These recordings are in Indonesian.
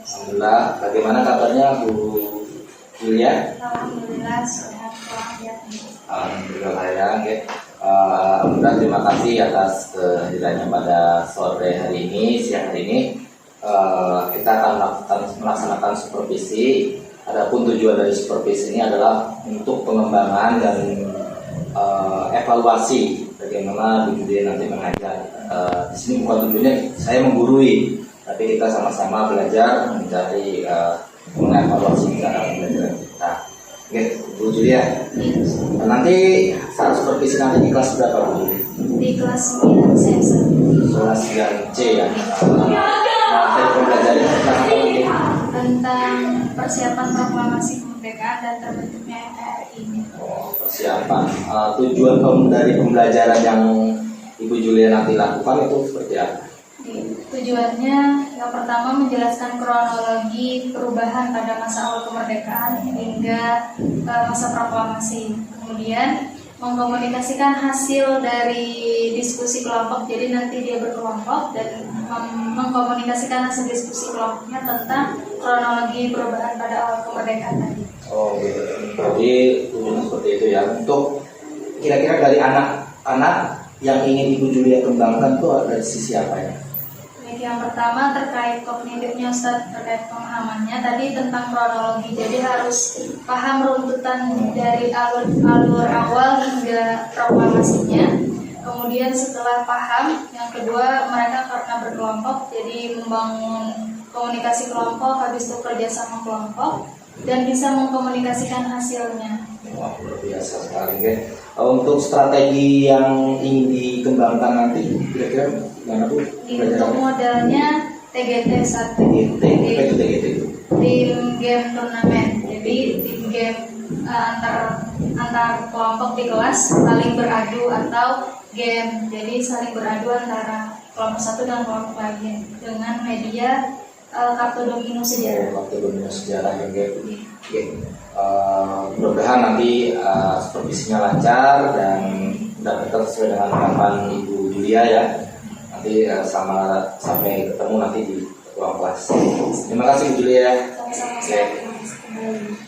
Alhamdulillah. Bagaimana kabarnya Bu Julia? Alhamdulillah sehat walafiat. Alhamdulillah ya. Alhamdulillah, terima kasih atas kehadirannya pada sore hari ini, siang hari ini. Kita akan melaksanakan supervisi. Adapun tujuan dari supervisi ini adalah untuk pengembangan dan evaluasi bagaimana Bu Julia nanti mengajar. Di sini bukan tujuannya saya menggurui, tapi kita sama-sama belajar mencari mengevaluasi cara belajar kita. Oke, Bu Julia. Nanti saat supervisi nanti di kelas berapa, Bu? Di kelas 9 saya Kelas 9C ya. Materi pembelajarannya tentang apa lagi? tentang persiapan proklamasi kemerdekaan dan terbentuknya NKRI. Persiapan. Tujuan dari pembelajaran yang Ibu Julia nanti lakukan itu seperti apa? Tujuannya yang pertama menjelaskan kronologi perubahan pada masa awal kemerdekaan hingga masa proklamasi. Kemudian mengkomunikasikan hasil dari diskusi kelompok, jadi nanti dia berkelompok dan mengkomunikasikan hasil diskusi kelompoknya tentang kronologi perubahan pada awal kemerdekaan tadi. Oh gitu. Jadi tujuannya seperti itu ya. Untuk kira-kira dari anak-anak yang ingin Ibu Julia kembangkan itu dari sisi apa ya? Yang pertama terkait kognitifnya Ustadz, terkait pemahamannya tadi tentang kronologi, jadi harus paham runtutan dari alur awal hingga proklamasinya. Kemudian setelah paham, yang kedua mereka karena berkelompok jadi membangun komunikasi kelompok, habis itu kerjasama kelompok dan bisa mengkomunikasikan hasilnya. Wah, luar biasa sekali ya. Untuk strategi yang ingin dikembangkan nanti kira-kira gimana Bu? Untuk modelnya TGT 1 TGT. tim game turnamen. Jadi tim game antar kelompok di kelas saling beradu atau game. Jadi saling beradu antara kelompok satu dan kelompok lain dengan media kartu domino sejarah. Kartu domino sejarah yang mudah-mudahan nanti supervisinya lancar dan mendapatkan sesuai dengan harapan Ibu Julia ya. Nanti sampai ketemu nanti di ruang kelas. Terima kasih Bu Julia. Sama-sama.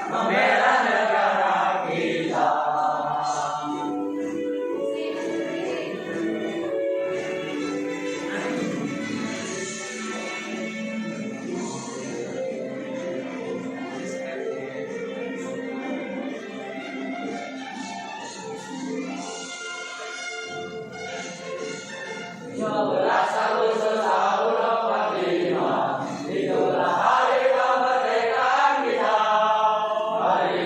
membela negara kita. Itulah hari kemerdekaan kita. Mari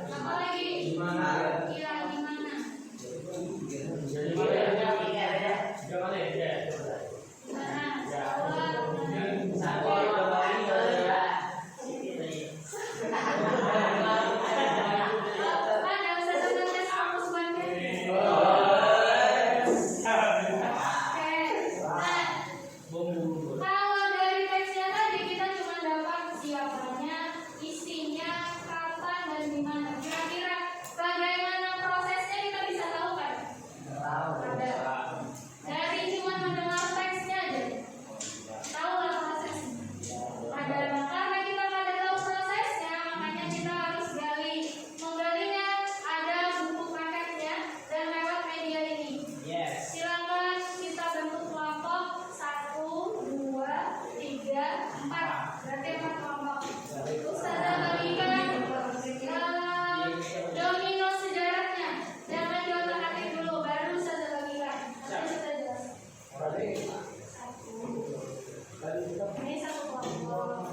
Apa lagi? Gimana? Iya, gimana? Kalau dari teksnya tadi kita cuma dapat siapanya, isinya, kapan dan di mana. Kira-kira bagaimana prosesnya kita bisa tahu kan? Ada. Dari cuma mendengar teksnya aja. Tahu lah prosesnya. Ada. Karena kita nggak tahu prosesnya, makanya kita harus gali. Menggalinya ada buku paketnya dan lewat media ini. Silakan kita bentuk kelompok 1, 2, 3, 4. Berarti 4 kelompok. Ustazah bagikan domino sejarahnya. Jangan diotak-atik dulu, baru Ustazah bagikan. Nanti kita jelaskan. Ini satu kelompok.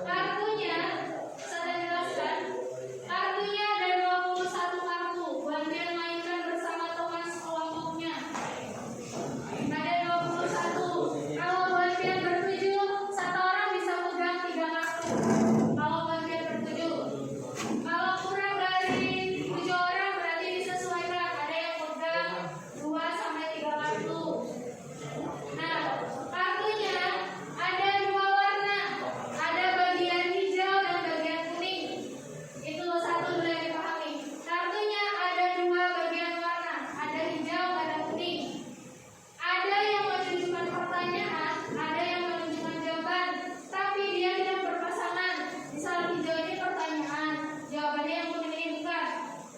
Kartunya, saya jelaskan. Kartunya ada 21 kartu. Bantuan mainkan bersama teman sekelompoknya. Ada 21. Kalau bantuan bertujuh, satu orang bisa pegang 3 kartu. Kalau bantuan bertujuh. Kalau kurang dari 7 orang berarti disesuaikan. Ada yang pegang 2 sampai 3 kartu. Nah, kartunya ada 2 warna. Ada bagian hijau dan bagian kuning. Itu satu dulu yang dipahami. Kartunya ada 2 bagian warna. Ada hijau, ada kuning. Ada yang menunjukkan pertanyaan, ada yang menunjukkan jawaban. Tapi dia tidak berpasangan. Misalnya hijau ini pertanyaan, jawabannya yang kuning ini bukan.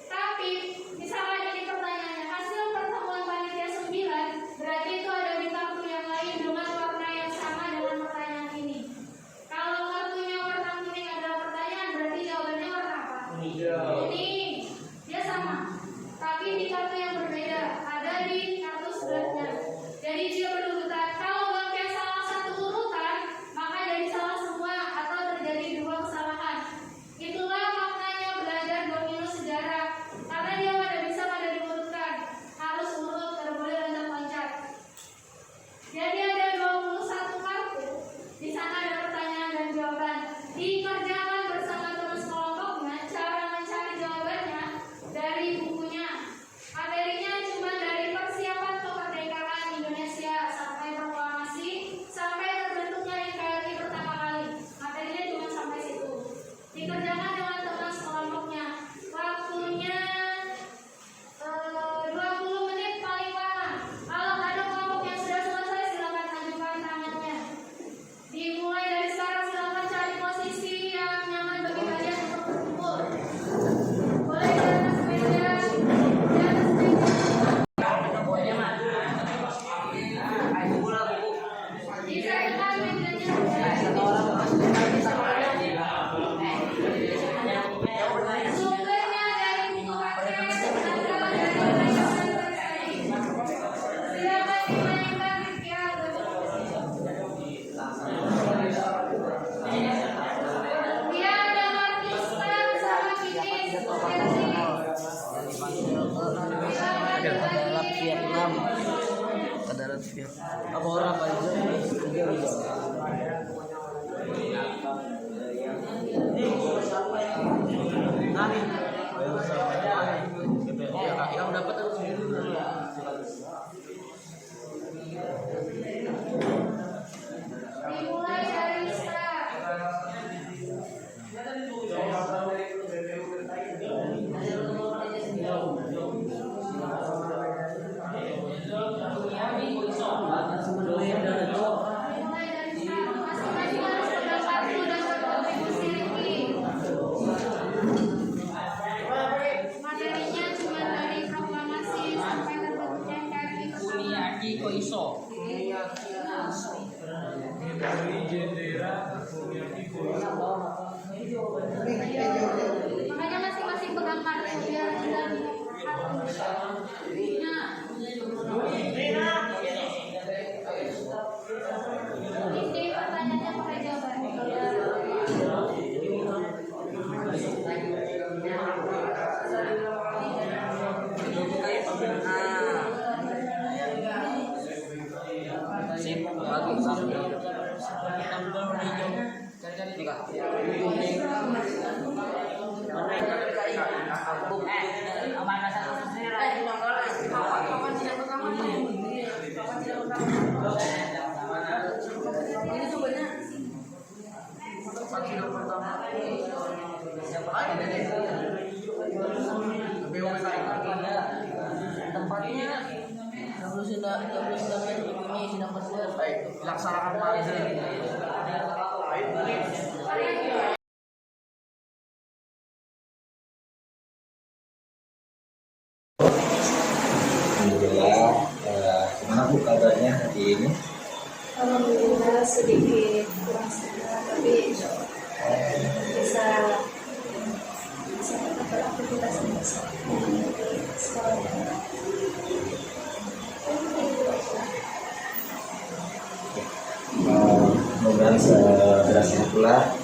Tapi misalnya ini pertanyaannya hasil pertemuan panitia 9, berarti itu ada di kartu yang lain dengan warna yang sama dengan pertanyaan ini. Kalau kartunya warna kuning adalah pertanyaan, berarti jawabannya warna apa? Kuning. Dia sama. Tapi di kartu yang berbeda, ada di kartu sebelahnya. Jadi dia berurutan. Kalau bangkai salah satu urutan, maka jadi salah semua atau terjadi 2 kesalahan. Itulah maknanya belajar domino sejarah. Karena dia pada bisa pada diurutkan. Harus urut, tidak boleh loncat-loncat. Jadi ada 21 kartu. Di sana ada pertanyaan dan jawaban. Dikerjakan bersama teman sekelompoknya. Cara mencari jawabannya dari bukunya. Materinya cuma dari persiapan kemerdekaan Indonesia sampai proklamasi sampai terbentuknya NKRI pertama kali. Materinya cuma sampai situ. Dikerjakan dengan teman sekelompoknya. Waktunya 20 menit paling lama. Kalau ada kelompok yang sudah selesai, silakan ajukan tangannya. Dimulai dari sekarang, silakan cari posisi yang nyaman bagi kalian untuk berkumpul. Boleh di atas meja, di atas meja. Disediakan mejanya. Sumbernya dari buku paket atau dari layanan terkait. Silakan dimainkan ya. Dia ada artisan sama bikin. Silakan dibagi. Vietnam. Adalah Vietnam. Apa orang apa aja? Nani. Yang dapat harus dulu ya. Dimulai dari start. Mulai dari start. Masing-masing harus pegang kartu dan berkontribusi. Makanya masing-masing pegang kartu biar tidak ini pertanyaannya pakai jawaban. Sip, lagi sampai. Tempatnya dilaksanakan Pak Alhamdulillah. Gimana Bu kabarnya hari ini? Alhamdulillah sedikit kurang sehat, tapi insya Allah bisa beraktivitas biasa. Sekolah. Mudah-mudahan seberhasil pula,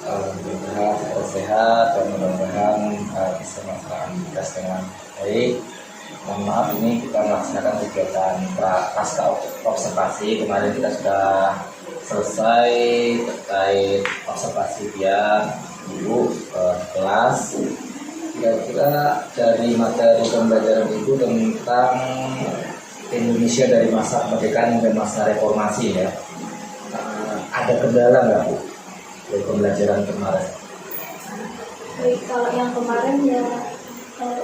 mudah-mudahan kita sehat dan mudah-mudahan bisa melaksanakan tugas dengan baik. Mohon maaf, ini kita melaksanakan kegiatan pasca observasi. Kemarin kita sudah selesai terkait observasi dia Ibu di kelas. Kira-kira dari materi pembelajaran Ibu tentang Indonesia dari masa kemerdekaan hingga masa reformasi ya, ada kendala nggak Bu dari pembelajaran kemarin? Baik, kalau yang kemarin ya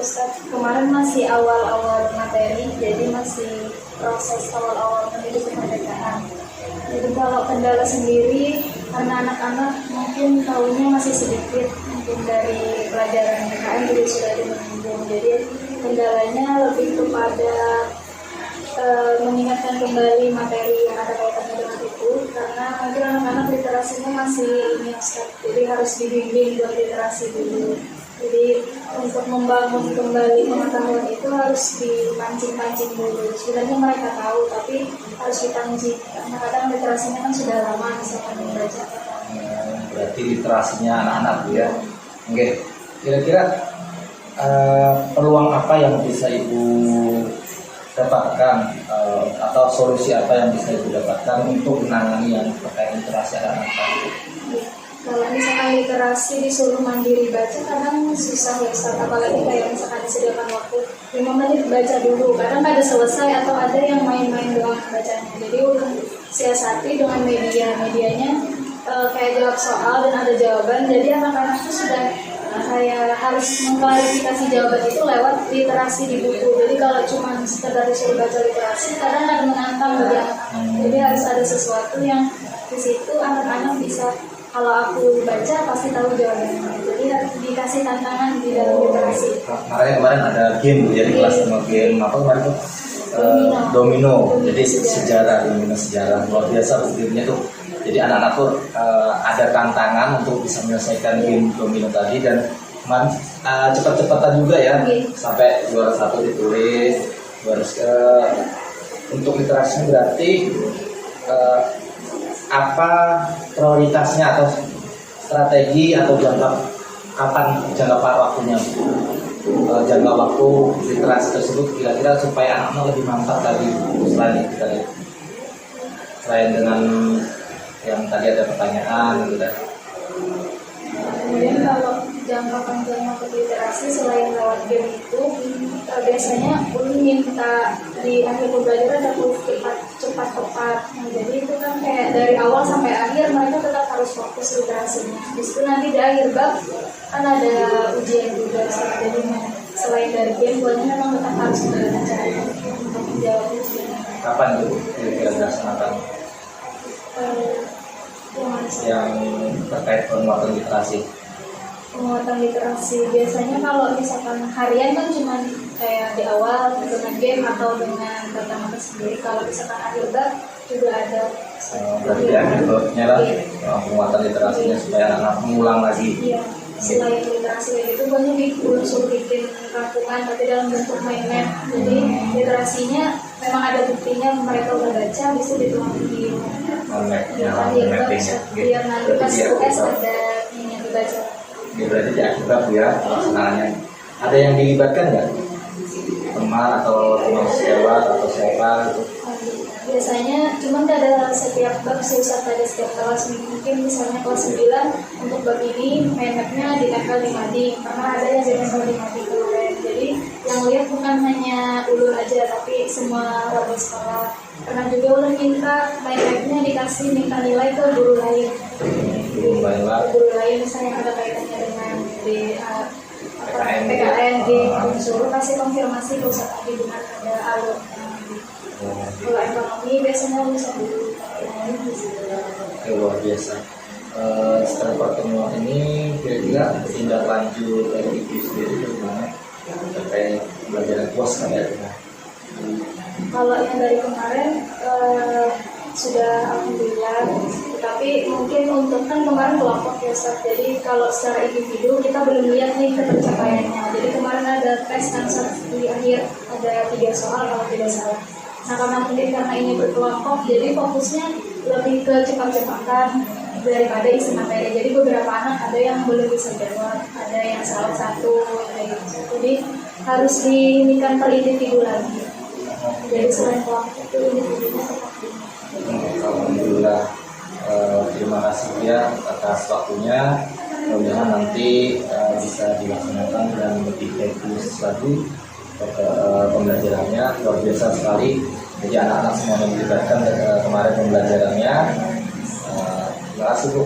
Ustaz, kemarin masih awal-awal materi, jadi masih proses awal-awal menuju kemerdekaan. Jadi kalau kendala sendiri, karena anak-anak mungkin tahunya masih sedikit, mungkin dari pelajaran PKN juga sudah menyinggung. Jadi kendalanya lebih kepada mengingatkan kembali materi yang ada kaitannya dengan itu, karena mungkin anak-anak literasinya masih ini Ustaz, jadi harus dibimbing buat literasi dulu. Jadi untuk membangun kembali pengetahuan itu harus dipancing-pancing dulu. Sebenarnya mereka tahu, tapi harus dipancing. Karena kadang literasinya kan sudah lama, misalkan membaca. Berarti literasinya anak-anak Bu ya. Oke, kira-kira peluang apa yang bisa Ibu dapatkan atau solusi apa yang bisa Ibu dapatkan untuk menangani yang terkait literasi anak-anak tadi? Kalau misalkan literasi disuruh mandiri baca, kadang susah ya Ustaz. Apalagi kayak misalkan disediakan waktu 5 menit baca dulu, kadang ada selesai atau ada yang main-main doang bacanya. Jadi udah siasati dengan medianya kayak jawab soal dan ada jawaban. Jadi anak-anak itu sudah kayak harus mengklarifikasi jawaban itu lewat literasi di buku. Jadi kalau cuma sekedar disuruh baca literasi, kadang akan menantang bagi anak-anak. Jadi harus ada sesuatu yang di situ anak-anak bisa, kalau aku baca pasti tahu jawabannya. Jadi harus dikasih tantangan di dalam literasi. Kemarin ada game Bu ya di kelas, sama game apa kemarin tuh? Domino. Jadi domino sejarah luar biasa gamenya tuh. Jadi anak-anak tuh ada tantangan untuk bisa menyelesaikan game domino tadi, dan kemarin cepat-cepatan juga ya, sampai juara 1 ditulis. Untuk literasinya berarti apa prioritasnya atau strategi atau jangka waktunya, jangka waktu literasi tersebut kira-kira supaya anak-anak lebih mantap lagi selain dengan yang tadi ada pertanyaan gitu kan. Kemudian kalau jangka panjang untuk literasi selain lewat game itu, biasanya ulun minta di akhir pembelajaran ada proof cepat. Nah, jadi itu kan kayak dari awal sampai akhir mereka tetap harus fokus literasinya. Habis itu nanti di akhir bab kan ada ujian juga. Jadi selain dari game, buatnya memang tetap harus belajar untuk menjawab ujian. Kapan itu kira-kira dilaksanakan? Yang terkait penguatan literasi. Penguatan literasi biasanya kalau misalkan harian kan cuma kayak di awal dengan game atau dengan kata-kata sendiri. Kalau misalkan akhir bab juga ada Berarti ada goalnya lah, penguatan literasinya supaya anak-anak mengulang lagi. Iya, selain literasi kayak gitu banyak unsur bikin kampungan tapi dalam bentuk main map. Jadi literasinya memang ada buktinya mereka udah baca, bisa dituang di Mapnya, biar mappingnya. biar nanti pas US ada ini yang dibaca. Ya, berarti diakibat ya pelaksanaannya. Ada yang dilibatkan nggak? Teman atau teman sejawat atau siapa gitu? Biasanya cuma ada setiap bab sih Ustaz, ada setiap kelas. Mungkin misalnya kelas 9 untuk bab ini main mapnya ditempel di mading, karena ada yang ditempel di mading kemarin. Jadi yang lihat bukan hanya ulun aja tapi semua warga sekolah. Pernah juga ulun minta main mapnya dikasih minta nilai ke guru lain. Guru lain misalnya yang ada kaitannya dengan di PKN disuruh kasih konfirmasi ke Ustaz Adi benar ada alur. Kalau ekonomi biasanya bisa dulu. Luar biasa. Setelah pertemuan ini kira-kira tindak lanjut dari ibu sendiri bagaimana terkait pelajaran kuas kalian? Kalau yang dari kemarin sudah alhamdulillah, tetapi mungkin untuk kan kemarin kelompok ya Ustaz, jadi kalau secara individu kita belum lihat nih pencapaiannya. Jadi kemarin ada tes kan di akhir ada 3 soal kalau tidak salah. Nah karena ini berkelompok, jadi fokusnya lebih ke cepat-cepatan daripada isi materi. Jadi beberapa anak ada yang belum bisa jawab, ada yang salah satu, jadi harus diinikan per individu lagi. Jadi selain kelompok itu individunya tetap Alhamdulillah, terima kasih ya atas waktunya. Mudah-mudahan nanti bisa dilaksanakan dan lebih bagus lagi pembelajarannya. Luar biasa sekali. Jadi anak-anak semuanya dilibatkan kemarin pembelajarannya. Terima kasih Bu.